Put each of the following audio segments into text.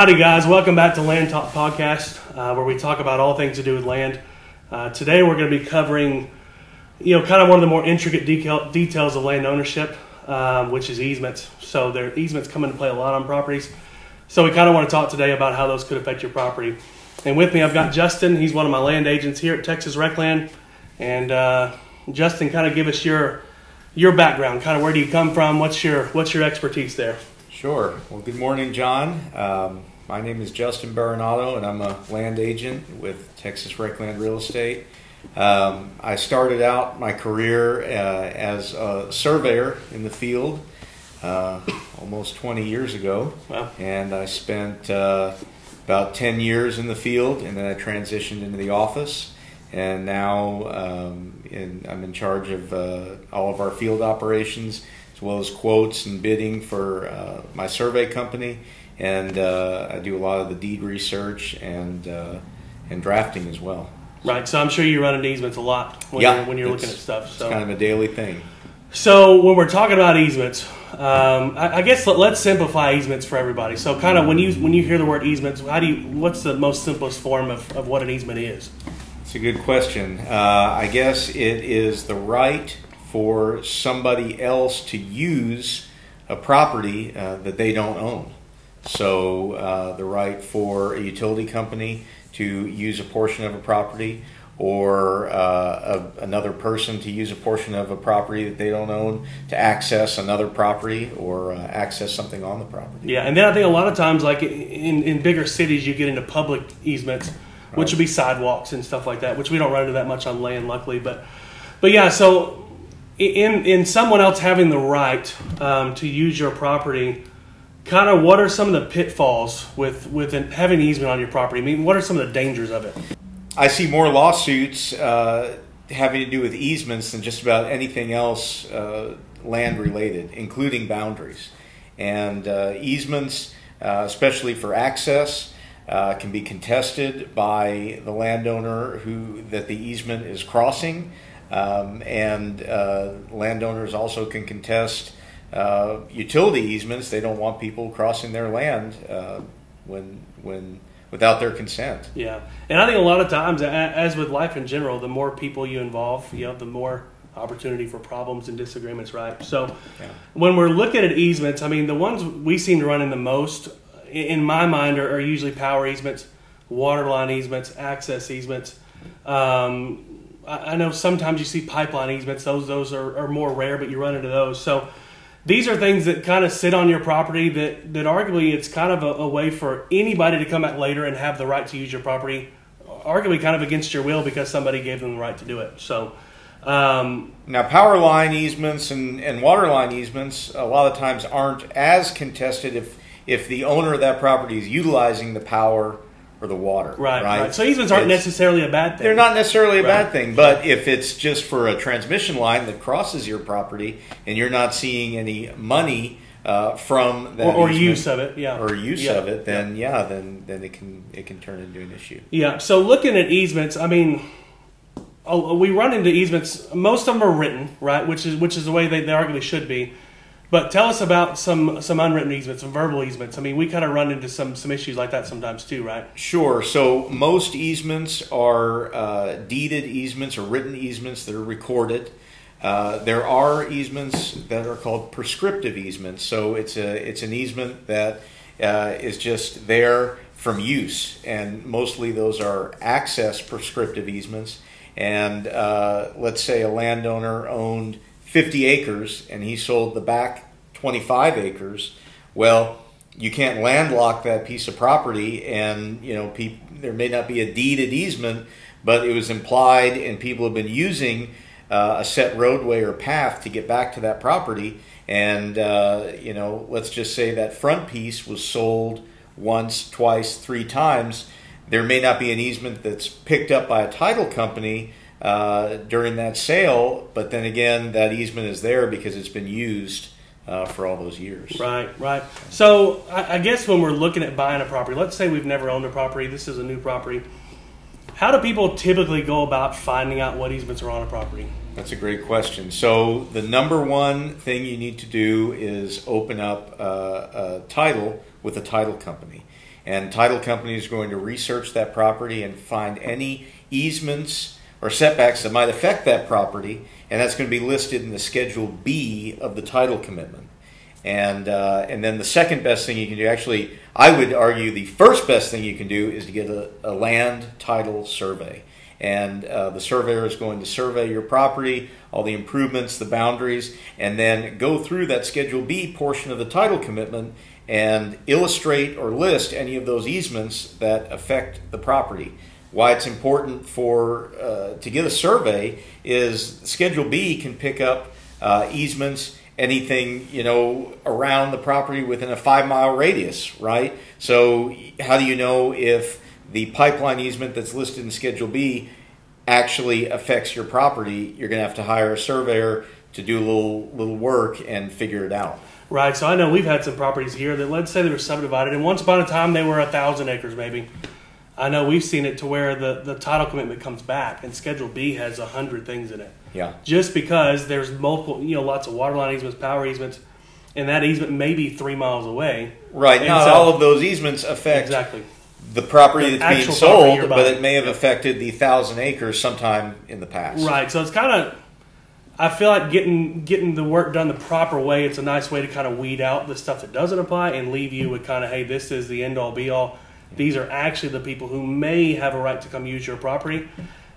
Howdy guys, welcome back to Land Talk Podcast, where we talk about all things to do with land. Today we're going to be covering, kind of one of the more intricate details of land ownership, which is easements. So easements come into play a lot on properties. So we kind of want to talk today about how those could affect your property. And with me I've got Justin. He's one of my land agents here at Texas Rec Land. And Justin, kind of give us your background. Kind of where do you come from? What's your expertise there? Sure. Well, good morning, John. My name is Justin Baronato, and I'm a land agent with Texas Rec Land Real Estate. I started out my career as a surveyor in the field almost 20 years ago. Wow. And I spent about 10 years in the field, and then I transitioned into the office. And now I'm in charge of all of our field operations, as well as quotes and bidding for my survey company. And I do a lot of the deed research and drafting as well. Right, so I'm sure you run into easements a lot when you're looking at stuff. So it's kind of a daily thing. So when we're talking about easements, I guess let's simplify easements for everybody. So kind of when you hear the word easements, what's the most simplest form of what an easement is? It's a good question. I guess it is the right for somebody else to use a property that they don't own. So the right for a utility company to use a portion of a property, or another person to use a portion of a property that they don't own to access another property or access something on the property. Yeah, and then I think a lot of times, like in bigger cities, you get into public easements, which would be sidewalks and stuff like that, which we don't run into that much on land, luckily. But yeah, so in someone else having the right to use your property, kind of what are some of the pitfalls with having an easement on your property? I mean, what are some of the dangers of it? I see more lawsuits having to do with easements than just about anything else land related, including boundaries. And easements, especially for access, can be contested by the landowner that the easement is crossing. And landowners also can contest utility easements. They don't want people crossing their land without their consent. Yeah, and I think a lot of times, as with life in general, the more people you involve, the more opportunity for problems and disagreements, right? So when we're looking at easements, I mean, the ones we seem to run in the most, in my mind, are usually power easements, water line easements, access easements. I know sometimes you see pipeline easements. Those are more rare, but you run into those. So these are things that kind of sit on your property that arguably it's kind of a way for anybody to come back later and have the right to use your property, arguably kind of against your will because somebody gave them the right to do it. So now power line easements and water line easements a lot of times aren't as contested if the owner of that property is utilizing the power or the water. Right. So easements aren't necessarily a bad thing. They're not necessarily a bad thing, but if it's just for a transmission line that crosses your property and you're not seeing any money from that or use of it, then then it can turn into an issue. Yeah. So looking at easements, I mean, we run into easements. Most of them are written, right, which is the way they arguably should be. But tell us about some unwritten easements, some verbal easements. I mean, we kind of run into some issues like that sometimes too, right? Sure. So most easements are deeded easements or written easements that are recorded. There are easements that are called prescriptive easements. So it's an easement that is just there from use, and mostly those are access prescriptive easements. And let's say a landowner owned 50 acres and he sold the back 25 acres. Well, you can't landlock that piece of property, and there may not be a deeded easement, but it was implied and people have been using a set roadway or path to get back to that property. And let's just say that front piece was sold once, twice, 3 times. There may not be an easement that's picked up by a title company during that sale, but then again, that easement is there because it's been used for all those years. Right. So I guess when we're looking at buying a property, let's say we've never owned a property, this is a new property. How do people typically go about finding out what easements are on a property? That's a great question. So the number one thing you need to do is open up a title with a title company. And title company is going to research that property and find any easements or setbacks that might affect that property, and that's going to be listed in the Schedule B of the title commitment. And then the second best thing you can do, actually, I would argue the first best thing you can do is to get a land title survey. And the surveyor is going to survey your property, all the improvements, the boundaries, and then go through that Schedule B portion of the title commitment and illustrate or list any of those easements that affect the property. Why it's important to get a survey is Schedule B can pick up easements, anything around the property within a 5-mile radius, right? So how do you know if the pipeline easement that's listed in Schedule B actually affects your property? You're going to have to hire a surveyor to do a little work and figure it out. Right. So I know we've had some properties here that, let's say they were subdivided, and once upon a time they were 1,000 acres maybe. I know we've seen it to where the title commitment comes back and Schedule B has 100 things in it. Yeah. Just because there's multiple, lots of water line easements, power easements, and that easement may be 3 miles away. Right. And not all of those easements affect the property that's being sold, but it may have affected the 1,000 acres sometime in the past. Right. So it's kind of, I feel like getting the work done the proper way, it's a nice way to kind of weed out the stuff that doesn't apply and leave you with kind of, hey, this is the end-all, be-all. These are actually the people who may have a right to come use your property.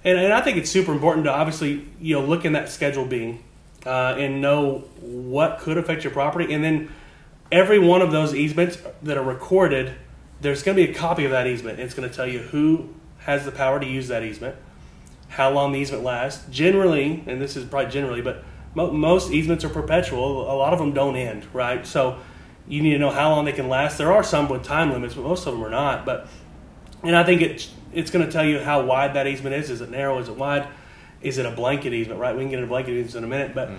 And I think it's super important to obviously, look in that Schedule B and know what could affect your property. And then every one of those easements that are recorded, there's going to be a copy of that easement. It's going to tell you who has the power to use that easement, how long the easement lasts. Generally, and this is probably generally, but most easements are perpetual. A lot of them don't end, right? So you need to know how long they can last. There are some with time limits, but most of them are not. And I think it's going to tell you how wide that easement is. Is it narrow? Is it wide? Is it a blanket easement, right? We can get into blanket easements in a minute. But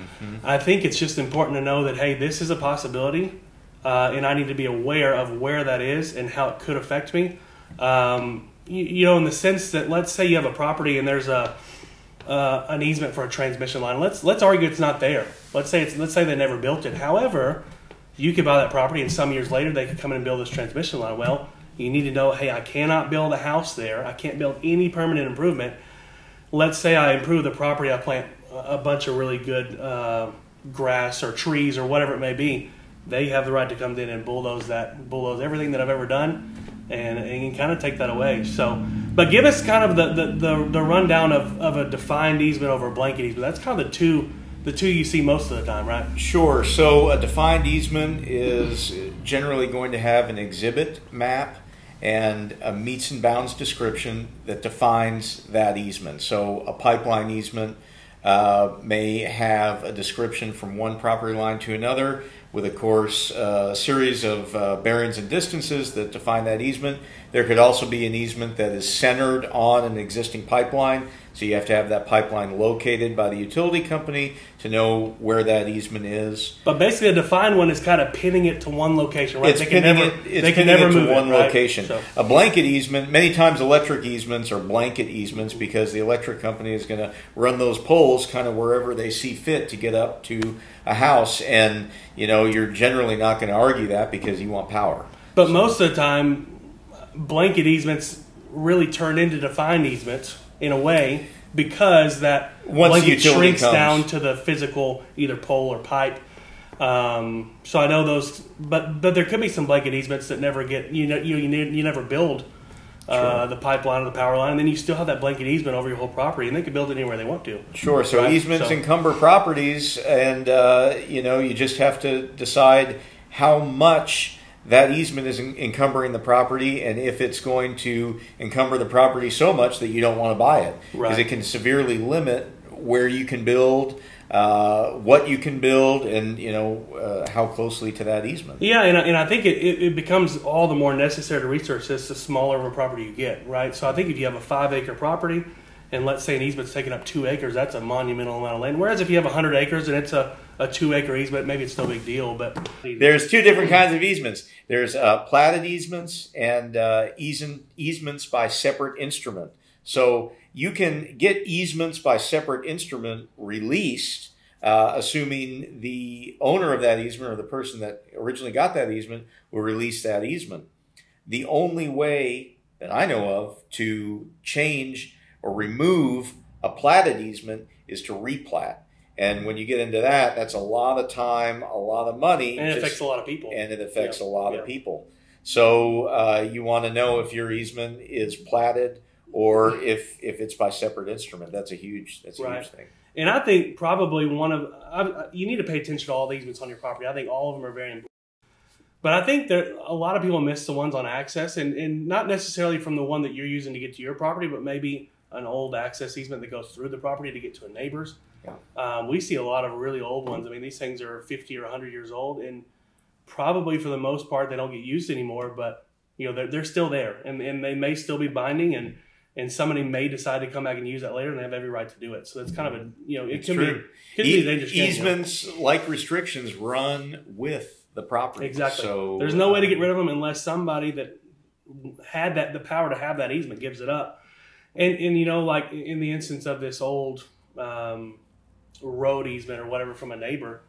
I think it's just important to know that, hey, this is a possibility, and I need to be aware of where that is and how it could affect me. In the sense that, let's say you have a property and there's an easement for a transmission line. Let's argue it's not there. Let's say they never built it. However, you could buy that property and some years later they could come in and build this transmission line. Well, you need to know, hey, I cannot build a house there. I can't build any permanent improvement. Let's say I improve the property. I plant a bunch of really good grass or trees or whatever it may be. They have the right to come in and bulldoze everything that I've ever done and kind of take that away. So, but give us kind of the rundown of a defined easement over a blanket easement. That's kind of the two you see most of the time, right? Sure. So a defined easement is generally going to have an exhibit map and a meets and bounds description that defines that easement. So a pipeline easement may have a description from one property line to another with, of course, a series of bearings and distances that define that easement. There could also be an easement that is centered on an existing pipeline, so you have to have that pipeline located by the utility company to know where that easement is. But basically, a defined one is kind of pinning it to one location, right? They can never move it to one location. So. A blanket easement, many times electric easements are blanket easements because the electric company is going to run those poles kind of wherever they see fit to get up to a house, and you're generally not going to argue that because you want power. But most of the time, blanket easements really turn into defined easements in a way, because that blanket shrinks down to the physical either pole or pipe. So I know those, but there could be some blanket easements that never get you never build the pipeline or the power line, and then you still have that blanket easement over your whole property, and they can build it anywhere they want to. Sure. So easements encumber properties, and you just have to decide how much that easement is encumbering the property, and if it's going to encumber the property so much that you don't want to buy it, because it can severely limit where you can build, what you can build, and how closely to that easement. Yeah, and I think it becomes all the more necessary to research this the smaller of a property you get, right? So I think if you have a 5-acre property, and let's say an easement's taking up 2 acres, that's a monumental amount of land. Whereas if you have 100 acres and it's a 2-acre easement, maybe it's no big deal. But there's two different kinds of easements. There's platted easements and easements by separate instrument. So you can get easements by separate instrument released, assuming the owner of that easement or the person that originally got that easement will release that easement. the only way that I know of to change or remove a platted easement is to replat. And when you get into that, that's a lot of time, a lot of money. And it affects a lot of people. And it affects a lot of people. So you want to know if your easement is platted or if it's by separate instrument. That's a huge huge thing. And I think probably you need to pay attention to all the easements on your property. I think all of them are very important. But I think that a lot of people miss the ones on access, and not necessarily from the one that you're using to get to your property, but maybe an old access easement that goes through the property to get to a neighbor's. Yeah. We see a lot of really old ones. I mean, these things are 50 or 100 years old, and probably for the most part they don't get used anymore. But they're still there, and they may still be binding, and somebody may decide to come back and use that later, and they have every right to do it. So that's kind of it can be a dangerous game. Easements, like restrictions, run with the property. Exactly. So there's no way to get rid of them unless somebody that had the power to have that easement gives it up. And like in the instance of this old road easement or whatever from a neighbor,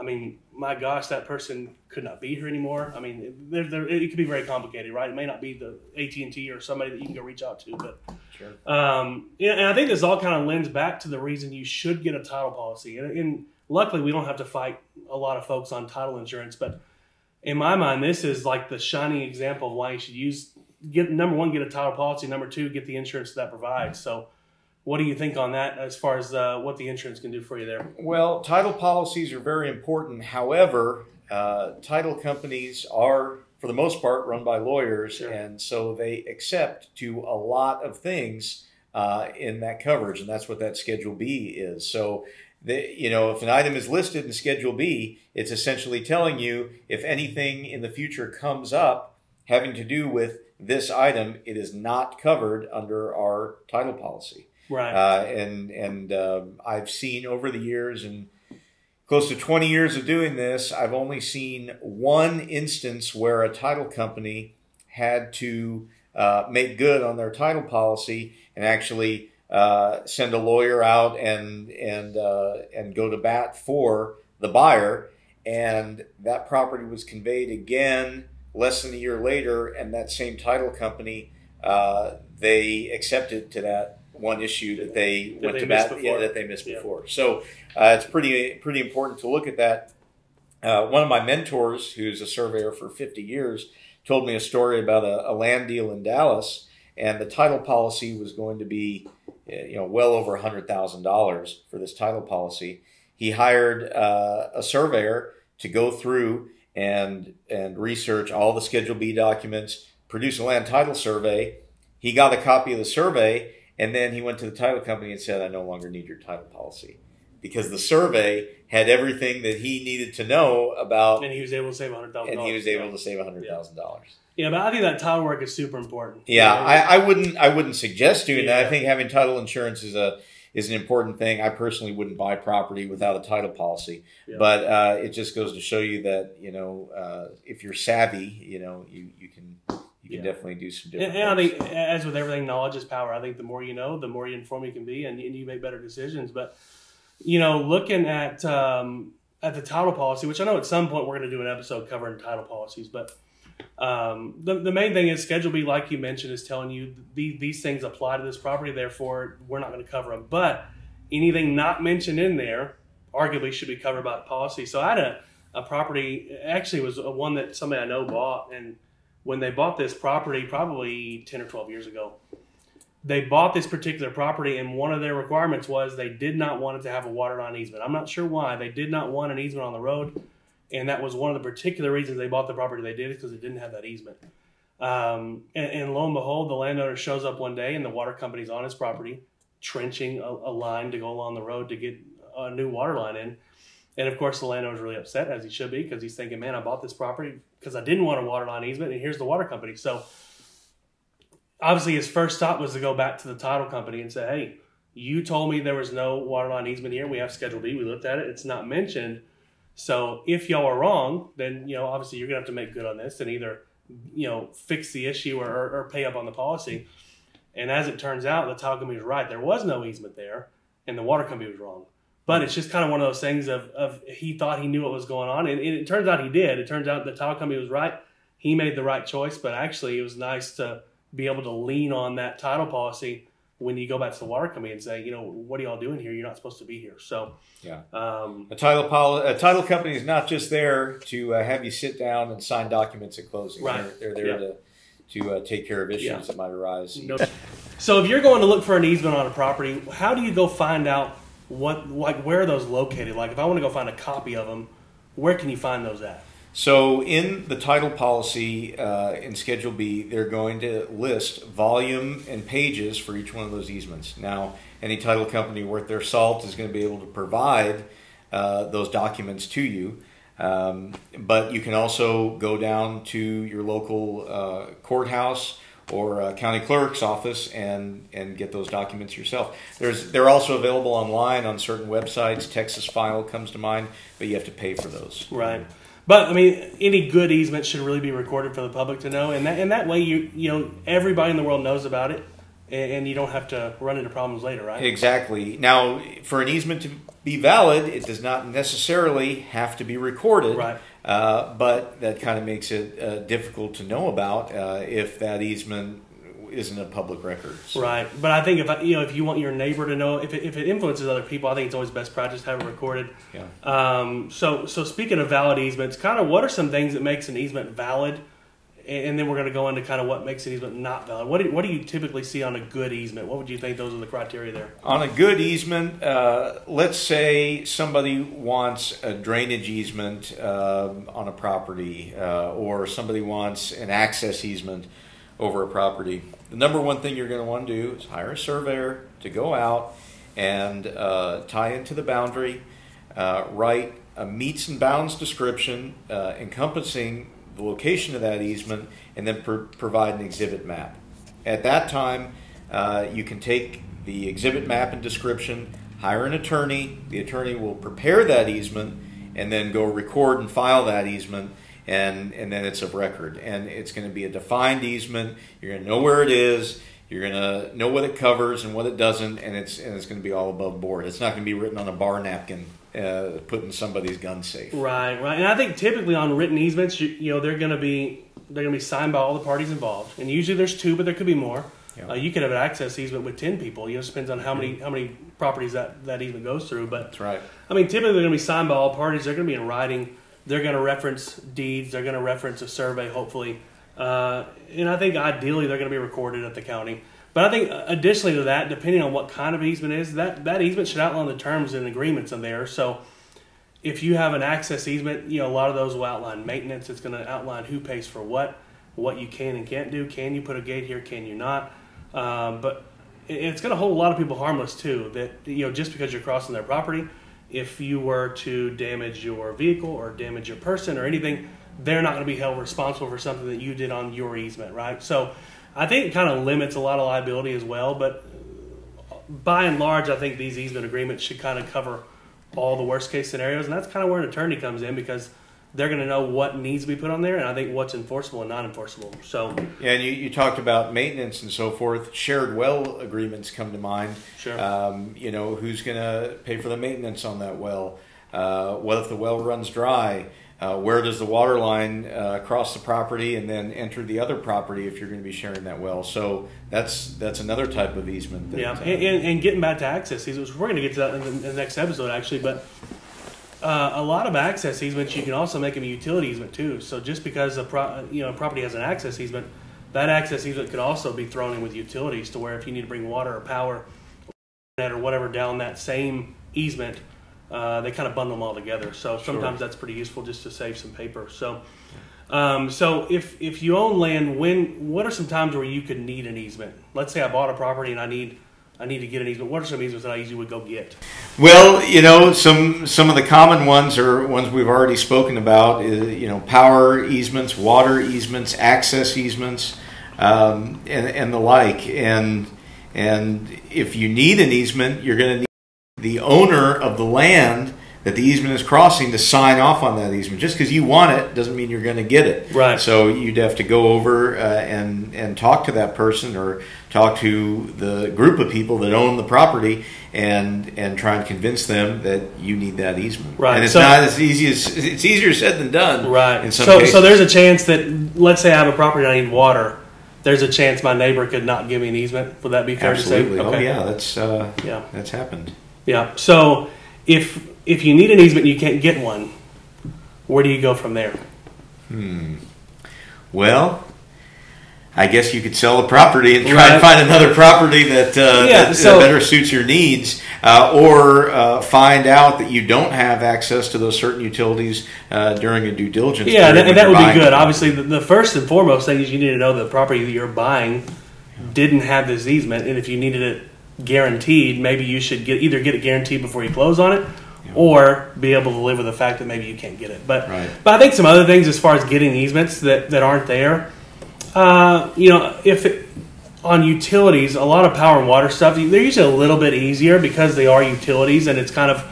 I mean, my gosh, that person could not be here anymore. I mean, it could be very complicated, right? It may not be the AT&T or somebody that you can go reach out to, but sure. And I think this all kind of lends back to the reason you should get a title policy. And luckily, we don't have to fight a lot of folks on title insurance, but in my mind, this is like the shining example of why you should number one, get a title policy. Number two, get the insurance that provides. So what do you think on that as far as what the insurance can do for you there? Well, title policies are very important. However, title companies are, for the most part, run by lawyers, sure. And so they accept to a lot of things in that coverage, and that's what that Schedule B is. So, if an item is listed in Schedule B, it's essentially telling you if anything in the future comes up having to do with this item, it is not covered under our title policy. Right. And I've seen over the years, and close to 20 years of doing this, I've only seen one instance where a title company had to make good on their title policy and actually send a lawyer out and go to bat for the buyer, and that property was conveyed again less than a year later, and that same title company they accepted to that one issue that they went to bat that they missed before. So it's pretty important to look at that. One of my mentors, who's a surveyor for 50 years, told me a story about a land deal in Dallas, and the title policy was going to be well over $100,000 for this title policy. He hired a surveyor to go through and research all the Schedule B documents, produce a land title survey. He got a copy of the survey, and then he went to the title company and said, "I no longer need your title policy," because the survey had everything that he needed to know about. And he was able to save $100,000. And he was able to save $100,000. Yeah, but I think that title work is super important. Yeah, I wouldn't suggest doing that. I think having title insurance is an important thing. I personally wouldn't buy property without a title policy, but it just goes to show you that if you're savvy, you can definitely do some different things. And I think, as with everything, knowledge is power. I think the more you know, the more informed you can be, and you make better decisions. But looking at the title policy, which I know at some point we're going to do an episode covering title policies, but the main thing is Schedule B, like you mentioned, is telling you these things apply to this property, therefore we're not going to cover them. But anything not mentioned in there arguably should be covered by the policy. So I had a property, actually it was one that somebody I know bought, and when they bought this property probably 10 or 12 years ago, they bought this particular property, and one of their requirements was they did not want it to have a water line easement. I'm not sure why. They did not want an easement on the road. And that was one of the particular reasons they bought the property they did, because it didn't have that easement. And lo and behold, the landowner shows up one day, and the water company's on his property, trenching a line to go along the road to get a new water line in. And of course, the landowner's really upset, as he should be, because he's thinking, man, I bought this property because I didn't want a water line easement, and here's the water company. So obviously his first stop was to go back to the title company and say, hey, you told me there was no water line easement here. We have Schedule B. We looked at it. It's not mentioned. So if y'all are wrong, then, obviously you're going to have to make good on this and either, fix the issue or pay up on the policy. And as it turns out, the title company was right. There was no easement there, and the water company was wrong. But it's just kind of one of those things of he thought he knew what was going on, and it turns out he did. It turns out the title company was right. he made the right choice, but actually it was nice to be able to lean on that title policy when you go back to the water company and say, what are y'all doing here? You're not supposed to be here. So yeah, a title company is not just there to have you sit down and sign documents at closing. Right. They're there to take care of issues that might arise. So if you're going to look for an easement on a property, how do you go find out where are those located? Like if I want to go find a copy of them, where can you find those at? So in the title policy in Schedule B, they're going to list volume and pages for each one of those easements. Now, any title company worth their salt is going to be able to provide those documents to you. But you can also go down to your local courthouse or county clerk's office and get those documents yourself. They're also available online on certain websites. Texas File comes to mind, but you have to pay for those. Right. But I mean, any good easement should really be recorded for the public to know, and that way everybody in the world knows about it, and you don't have to run into problems later, right? Exactly. Now, for an easement to be valid, it does not necessarily have to be recorded, right? But that kind of makes it difficult to know about if that easement isn't a public record. So. Right. But I think if you want your neighbor to know, if it influences other people, I think it's always best practice to have it recorded. Yeah. So speaking of valid easements, kind of what are some things that makes an easement valid? And then we're going to go into kind of what makes an easement not valid. What do you typically see on a good easement? What would you think those are the criteria there? On a good easement, let's say somebody wants a drainage easement on a property, or somebody wants an access easement over a property. The number one thing you're going to want to do is hire a surveyor to go out and tie into the boundary, write a meets and bounds description encompassing the location of that easement, and then provide an exhibit map. At that time, you can take the exhibit map and description, hire an attorney. The attorney will prepare that easement and then go record and file that easement, and then it's of record. And it's going to be a defined easement. You're going to know where it is. You're going to know what it covers and what it doesn't, and it's going to be all above board. It's not going to be written on a bar napkin, put in somebody's gun safe. Right. And I think typically on written easements, they're going to be signed by all the parties involved, and usually there's 2, but there could be more. Yeah. You could have an access easement with 10 people. It depends on how many properties that easement goes through. But that's right. I mean, typically they're going to be signed by all parties. They're going to be in writing. They're going to reference deeds. They're going to reference a survey, hopefully. And I think ideally they're going to be recorded at the county. But I think additionally to that, depending on what kind of easement it is, that easement should outline the terms and agreements in there. So if you have an access easement, a lot of those will outline maintenance. It's going to outline who pays for what you can and can't do. Can you put a gate here? Can you not? But it's going to hold a lot of people harmless too. That just because you're crossing their property, if you were to damage your vehicle or damage your person or anything, they're not going to be held responsible for something that you did on your easement, right? So I think it kind of limits a lot of liability as well. But by and large, I think these easement agreements should kind of cover all the worst case scenarios, and that's kind of where an attorney comes in, because they're going to know what needs to be put on there, and I think what's enforceable and not enforceable. So yeah, and you talked about maintenance and so forth. Shared well agreements come to mind. Sure. Who's going to pay for the maintenance on that well? What if the well runs dry? Where does the water line cross the property and then enter the other property if you're going to be sharing that well? So that's another type of easement. And getting back to access easements, we're going to get to that in the next episode actually, but a lot of access easements, you can also make them a utility easement too. So just because a property has an access easement, that access easement could also be thrown in with utilities, to where if you need to bring water or power or whatever down that same easement, they kind of bundle them all together. So sometimes that's pretty useful just to save some paper. So if you own land, what are some times where you could need an easement? Let's say I bought a property and I need to get an easement. What are some easements that I usually would go get? Well, some of the common ones are ones we've already spoken about. Power easements, water easements, access easements, and the like. And if you need an easement, you're going to need the owner of the land that the easement is crossing to sign off on that easement. Just because you want it doesn't mean you're going to get it. Right. So you'd have to go over and talk to that person, or talk to the group of people that own the property, and try and convince them that you need that easement. Right. And it's not as easy as, it's easier said than done. Right. In some cases. So there's a chance that, let's say I have a property and I need water. There's a chance my neighbor could not give me an easement. Would that be fair Absolutely. to say? Okay. Oh yeah, that's happened. Yeah. So if you need an easement and you can't get one, where do you go from there? Well, I guess you could sell the property and try and find another property that better suits your needs, or find out that you don't have access to those certain utilities during a due diligence. Yeah, and that would be good. Obviously, the first and foremost thing is you need to know the property that you're buying didn't have this easement, and if you needed it guaranteed, maybe you should either get it guaranteed before you close on it, or be able to live with the fact that maybe you can't get it. But I think some other things as far as getting easements that aren't there. On utilities, a lot of power and water stuff, they're usually a little bit easier because they are utilities and it's kind of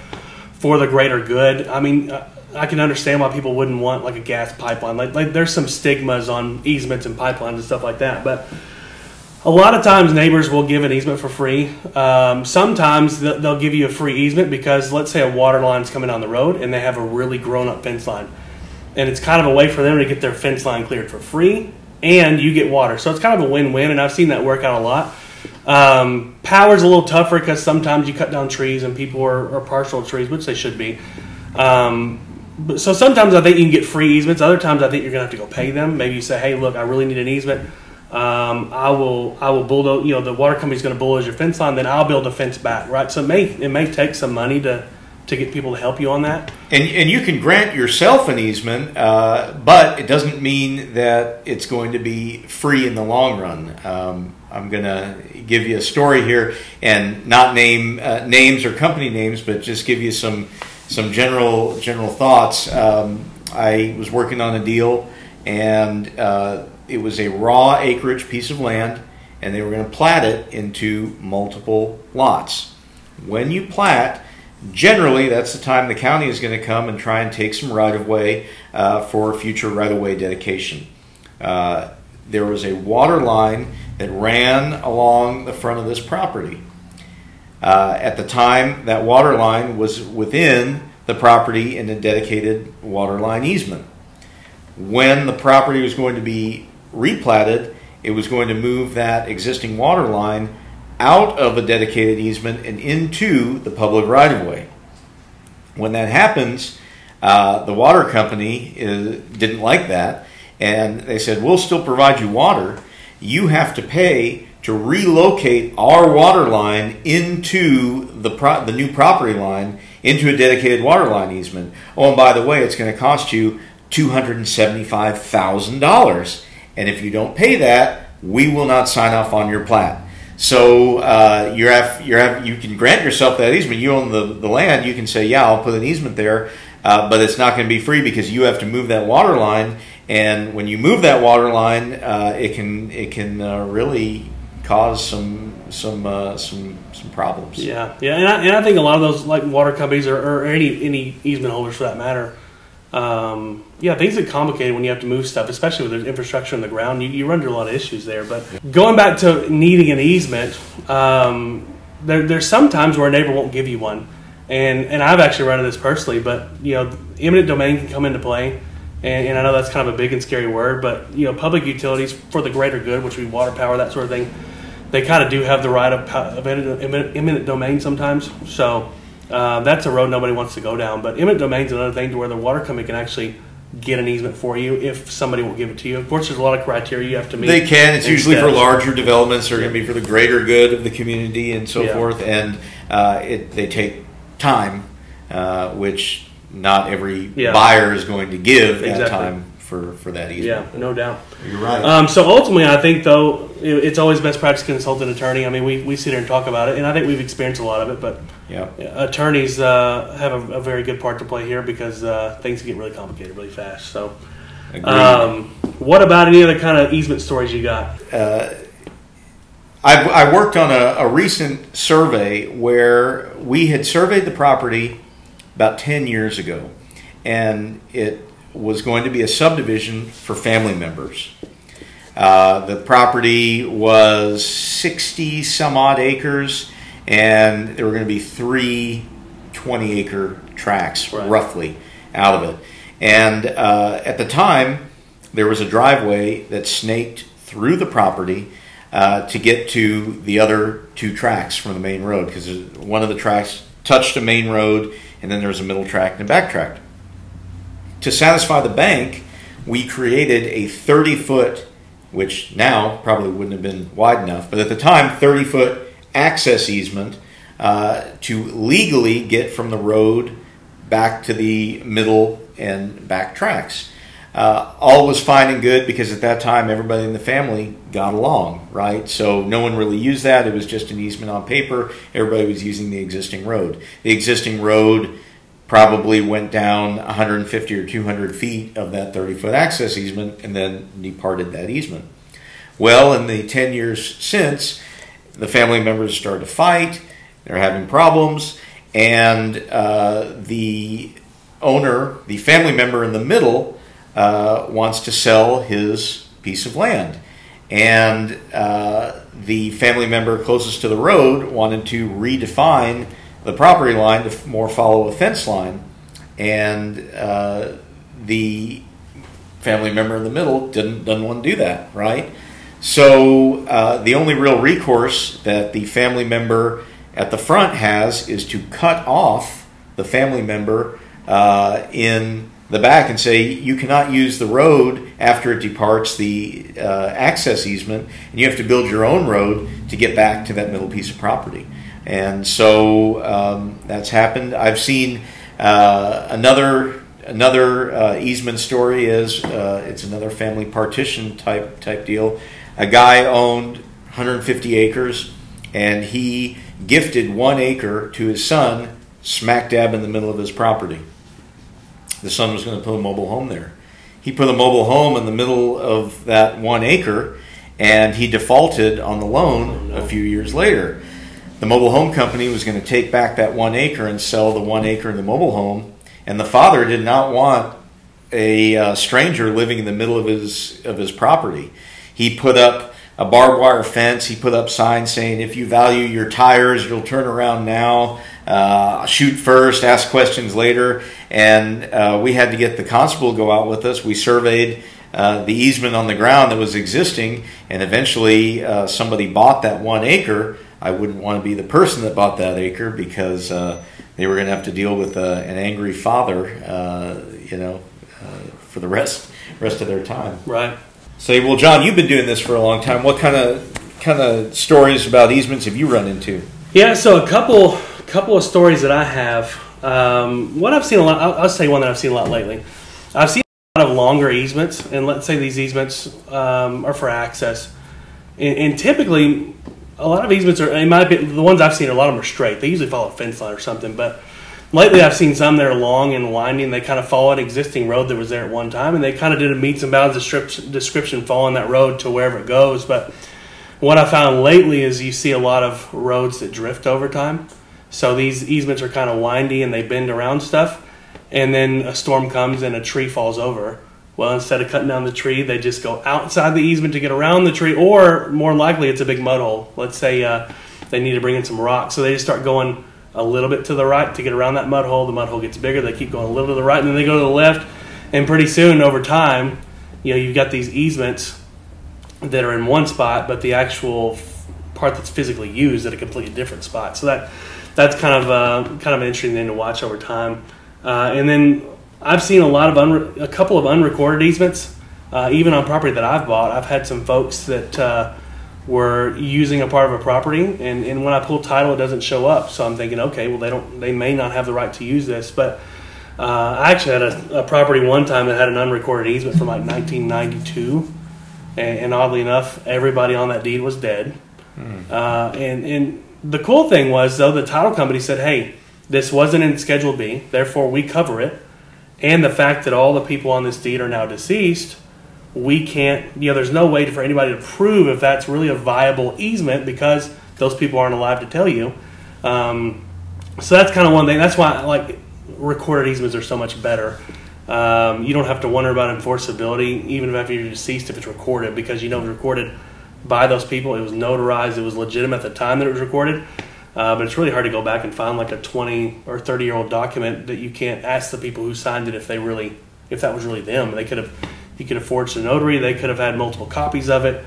for the greater good. I mean, I can understand why people wouldn't want like a gas pipeline. Like there's some stigmas on easements and pipelines and stuff like that. But a lot of times neighbors will give an easement for free. Sometimes they'll give you a free easement because, let's say, a water line's coming down the road and they have a really grown-up fence line. And it's kind of a way for them to get their fence line cleared for free, and you get water. So it's kind of a win-win, and I've seen that work out a lot. Power's a little tougher because sometimes you cut down trees and people are partial trees, which they should be. So sometimes I think you can get free easements. Other times I think you're going to have to go pay them. Maybe you say, hey, look, I really need an easement. I will bulldoze, the water company's going to bulldoze your fence line, then I'll build a fence back, right? So it may take some money to get people to help you on that. And you can grant yourself an easement, but it doesn't mean that it's going to be free in the long run. I'm going to give you a story here and not name names or company names, but just give you some general thoughts. I was working on a deal, and it was a raw acreage piece of land, and they were going to plat it into multiple lots. When you plat, generally, that's the time the county is going to come and try and take some right-of-way for future right-of-way dedication. There was a water line that ran along the front of this property. At the time, that water line was within the property in a dedicated water line easement. When the property was going to be replatted, it was going to move that existing water line out of a dedicated easement and into the public right-of-way. When that happens, the water company didn't like that, and they said, we'll still provide you water. You have to pay to relocate our water line into the new property line into a dedicated water line easement. Oh, and by the way, it's going to cost you $275,000. And if you don't pay that, we will not sign off on your plat. So you can grant yourself that easement. You own the land. You can say, yeah, I'll put an easement there, but it's not going to be free because you have to move that water line. And when you move that water line, it can really cause some problems. Yeah, and I think a lot of those, like water companies or any easement holders for that matter. Things get complicated when you have to move stuff, especially with the infrastructure in the ground. You run into a lot of issues there. But going back to needing an easement, there's some times where a neighbor won't give you one, and I've actually run into this personally. But eminent domain can come into play, and I know that's kind of a big and scary word, but public utilities for the greater good, which would be water, power, that sort of thing, they kind of do have the right of eminent domain sometimes. So. That's a road nobody wants to go down. But eminent domain is another thing to where the water company can actually get an easement for you if somebody will give it to you. Of course, there's a lot of criteria you have to meet. They can. It's usually for larger developments. They're going to be for the greater good of the community and so forth. And they take time, which not every buyer is going to give that time for that easement. Yeah, no doubt. You're right. So ultimately, I think, though, it's always best practice to consult an attorney. I mean, we sit here and talk about it, and I think we've experienced a lot of it, but attorneys have a very good part to play here because things get really complicated really fast. So, what about any other kind of easement stories you got? I worked on a recent survey where we had surveyed the property about 10 years ago, and it was going to be a subdivision for family members. The property was 60 some odd acres, and there were going to be 3 20-acre tracts, right, roughly, out of it. And at the time, there was a driveway that snaked through the property to get to the other 2 tracks from the main road, because one of the tracks touched a main road, and then there was a middle tract and a back tract. To satisfy the bank, we created a 30-foot, which now probably wouldn't have been wide enough, but at the time, 30-foot access easement to legally get from the road back to the middle and back tracks. All was fine and good because at that time everybody in the family got along, right? So no one really used that. It was just an easement on paper. Everybody was using the existing road. The existing road probably went down 150 or 200 feet of that 30-foot access easement and then departed that easement. Well, in the 10 years since, the family members started to fight. They're having problems, and the owner, the family member in the middle, wants to sell his piece of land. And the family member closest to the road wanted to redefine the property line to more follow a fence line. And the family member in the middle doesn't want to do that, right? So the only real recourse that the family member at the front has is to cut off the family member in the back and say, you cannot use the road after it departs the access easement, and you have to build your own road to get back to that middle piece of property. And so that's happened. I've seen another easement story is it's another family partition type deal. A guy owned 150 acres, and he gifted 1 acre to his son smack dab in the middle of his property. The son was going to put a mobile home there. He put a mobile home in the middle of that 1 acre, and he defaulted on the loan a few years later. The mobile home company was going to take back that 1 acre and sell the 1 acre in the mobile home, and the father did not want a stranger living in the middle of his property. He put up a barbed wire fence. He put up signs saying, if you value your tires, you'll turn around now, shoot first, ask questions later. And we had to get the constable to go out with us. We surveyed the easement on the ground that was existing, and eventually somebody bought that 1 acre. I wouldn't want to be the person that bought that acre because they were going to have to deal with an angry father, for the rest of their time. Right. Say, well, John, you've been doing this for a long time. What kind of stories about easements have you run into? Yeah, so a couple of stories that I have. What I've seen a lot. I'll say one that I've seen a lot lately. I've seen a lot of longer easements, and let's say these easements are for access. And typically, a lot of easements are. In my opinion, the ones I've seen, a lot of them are straight. They usually follow a fence line or something, but lately, I've seen some that are long and winding. They kind of follow an existing road that was there at one time, and they kind of did a meets and bounds description following that road to wherever it goes. But what I found lately is you see a lot of roads that drift over time. So these easements are kind of windy and they bend around stuff, and then a storm comes and a tree falls over. Well, instead of cutting down the tree, they just go outside the easement to get around the tree, or more likely it's a big mud hole. Let's say they need to bring in some rocks, so they just start going a little bit to the right to get around that mud hole. The mud hole gets bigger. They keep going a little to the right, and then they go to the left. And pretty soon, over time, you've got these easements that are in one spot, but the actual part that's physically used at a completely different spot. So that's kind of an interesting thing to watch over time. And then I've seen a couple of unrecorded easements, even on property that I've bought. I've had some folks that were using a part of a property, and when I pull title, it doesn't show up. So I'm thinking, okay, well, they may not have the right to use this. But I actually had a property one time that had an unrecorded easement from like 1992, and oddly enough, everybody on that deed was dead. And the cool thing was, though, the title company said, hey, this wasn't in Schedule B, therefore we cover it. And the fact that all the people on this deed are now deceased, we can't, there's no way for anybody to prove if that's really a viable easement because those people aren't alive to tell you. So that's kind of one thing. That's why, recorded easements are so much better. You don't have to wonder about enforceability, even if you're deceased, if it's recorded, because you know it was recorded by those people. It was notarized. It was legitimate at the time that it was recorded. But it's really hard to go back and find like a 20 or 30-year-old document that you can't ask the people who signed it if that was really them. You could have forged a notary. They could have had multiple copies of it.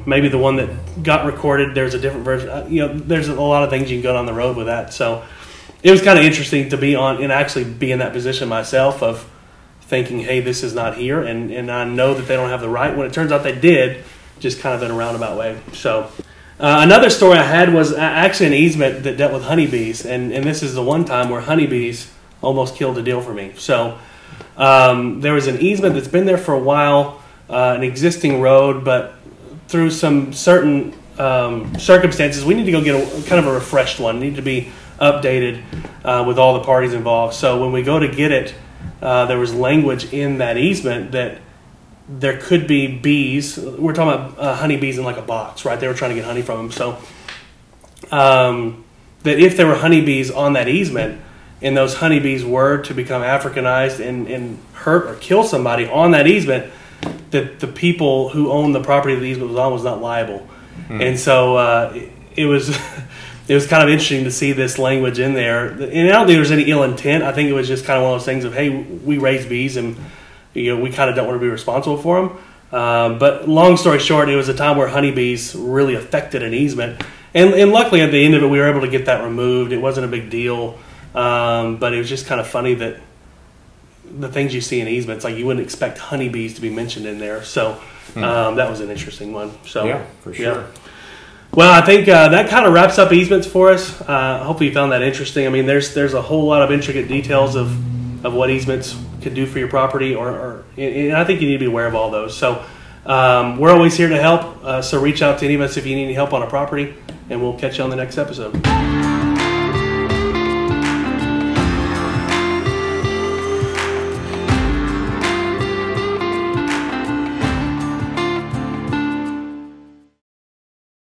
Maybe the one that got recorded, there's a different version. There's a lot of things you can go down the road with that. So it was kind of interesting to be on and actually be in that position myself of thinking, hey, this is not here, and I know that they don't have the right. When it turns out they did, just kind of in a roundabout way. So another story I had was actually an easement that dealt with honeybees, and this is the one time where honeybees almost killed the deal for me. So there was an easement that's been there for a while, an existing road, but through some certain circumstances, we need to go get kind of a refreshed one. It needed to be updated with all the parties involved. So when we go to get it, there was language in that easement that there could be bees. We're talking about honeybees in like a box, right? They were trying to get honey from them. So that if there were honeybees on that easement and those honeybees were to become Africanized and hurt or kill somebody on that easement, that the people who owned the property that the easement was on was not liable. And so it was it was kind of interesting to see this language in there. And I don't think there was any ill intent. I think it was just kind of one of those things of, hey, we raise bees and we kind of don't want to be responsible for them. But long story short, it was a time where honeybees really affected an easement. And luckily at the end of it, we were able to get that removed. It wasn't a big deal. But it was just kind of funny that the things you see in easements, like you wouldn't expect honeybees to be mentioned in there. So that was an interesting one. So yeah, for sure. Yeah. Well, I think that kind of wraps up easements for us. Hopefully you found that interesting. I mean, there's a whole lot of intricate details of what easements could do for your property, and I think you need to be aware of all those. So we're always here to help. So reach out to any of us if you need any help on a property, and we'll catch you on the next episode.